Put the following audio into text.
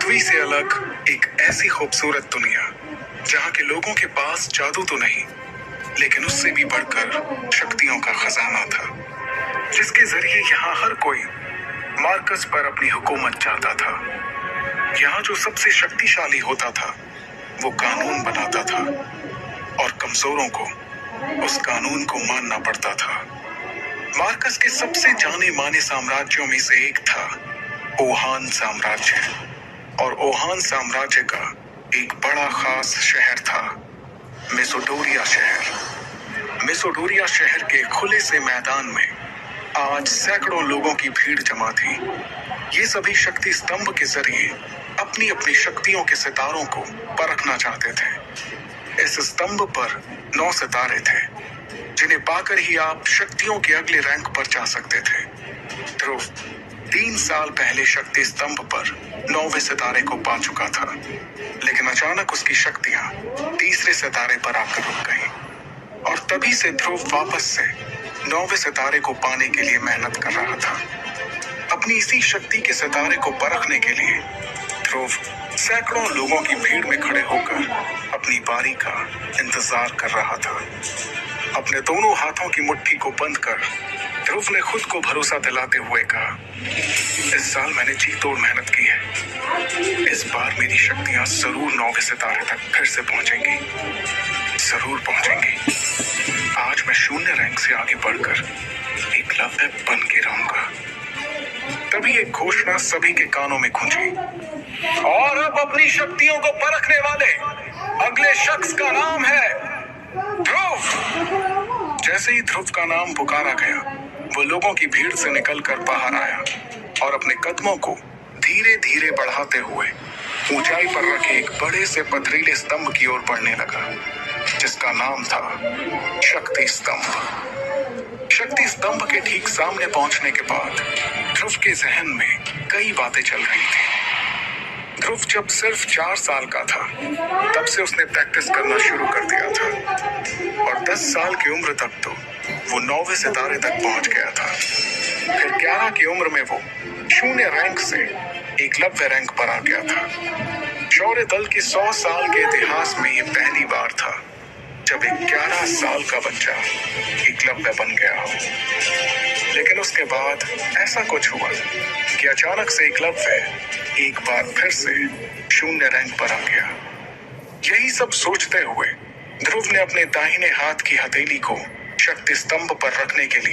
पृथ्वी से अलग एक ऐसी खूबसूरत दुनिया जहाँ के लोगों के पास जादू तो नहीं, लेकिन उससे भी बढ़कर शक्तियों का खजाना था, जिसके जरिए यहाँ हर कोई मार्कस पर अपनी हुकूमत चाहता था। यहाँ जो सबसे शक्तिशाली होता था वो कानून बनाता था और कमजोरों को उस कानून को मानना पड़ता था। मार्कस के सबसे जाने माने साम्राज्यों में से एक था ओहान साम्राज्य, और ओहान साम्राज्य का एक बड़ा खास शहर था मेसोडोरिया शहर। मेसोडोरिया शहर के खुले से मैदान में आज सैकड़ों लोगों की भीड़ जमा थी। ये सभी शक्ति स्तंभ के जरिए अपनी अपनी शक्तियों के सितारों को परखना चाहते थे। इस स्तंभ पर 9 सितारे थे, जिन्हें पाकर ही आप शक्तियों के अगले रैंक पर जा सकते थे। ध्रुव 3 साल पहले शक्ति स्तंभ पर 9वें सितारे को पा चुका था, लेकिन अचानक उसकी शक्तियां तीसरे सितारे पर आकर रुक गईं, और तभी से ध्रुव वापस से 9वें सितारे को पाने के लिए मेहनत कर रहा था। अपनी इसी शक्ति के सितारे को परखने के लिए ध्रुव सैकड़ों लोगों की भीड़ में खड़े होकर अपनी बारी का इंतजार कर रहा था। अपने दोनों हाथों की मुट्ठी को बंद कर ध्रुव ने खुद को भरोसा दिलाते हुए कहा, इस साल मैंने जी तोड़ मेहनत की है। इस बार मेरी शक्तियां जरूर 9वें सितारे तक फिर से पहुंचेंगी, जरूर पहुंचेंगी। आज मैं 0 रैंक से आगे बढ़कर एकलव्य बन के रहूंगा। तभी एक घोषणा सभी के कानों में गूंजी, और अब अपनी शक्तियों को परखने वाले अगले शख्स का नाम है ध्रुव। जैसे ही ध्रुव का नाम पुकारा गया, वो लोगों की भीड़ से निकलकर बाहर आया और अपने कदमों को धीरे धीरे बढ़ाते हुए ऊंचाई पर रखे एक बड़े से पथरीले स्तंभ की ओर बढ़ने लगा, जिसका नाम था शक्ति स्तंभ। शक्ति स्तंभ के ठीक सामने पहुंचने के बाद ध्रुव के जहन में कई बातें चल रही थी। ध्रुव जब सिर्फ 4 साल का था, तब से उसने प्रैक्टिस करना शुरू कर दिया था, और 10 साल की उम्र तक तो वो 9वें सितारे तक पहुंच गया था। फिर 11 की उम्र में वो 0 रैंक से एकलव्य रैंक पर आ गया था। शौर्य दल के 100 साल के इतिहास में ये पहली बार था जब एक 11 साल का बच्चा एकलव्य बन गया हो। लेकिन उसके बाद ऐसा कुछ हुआ कि अचानक से एकलव्य एक बार फिर से 0 रैंक पर आ गया। यही सब सोचते हुए ध्रुव ने अपने दाहिने हाथ की हथेली को शक्ति स्तंभ पर रखने के लिए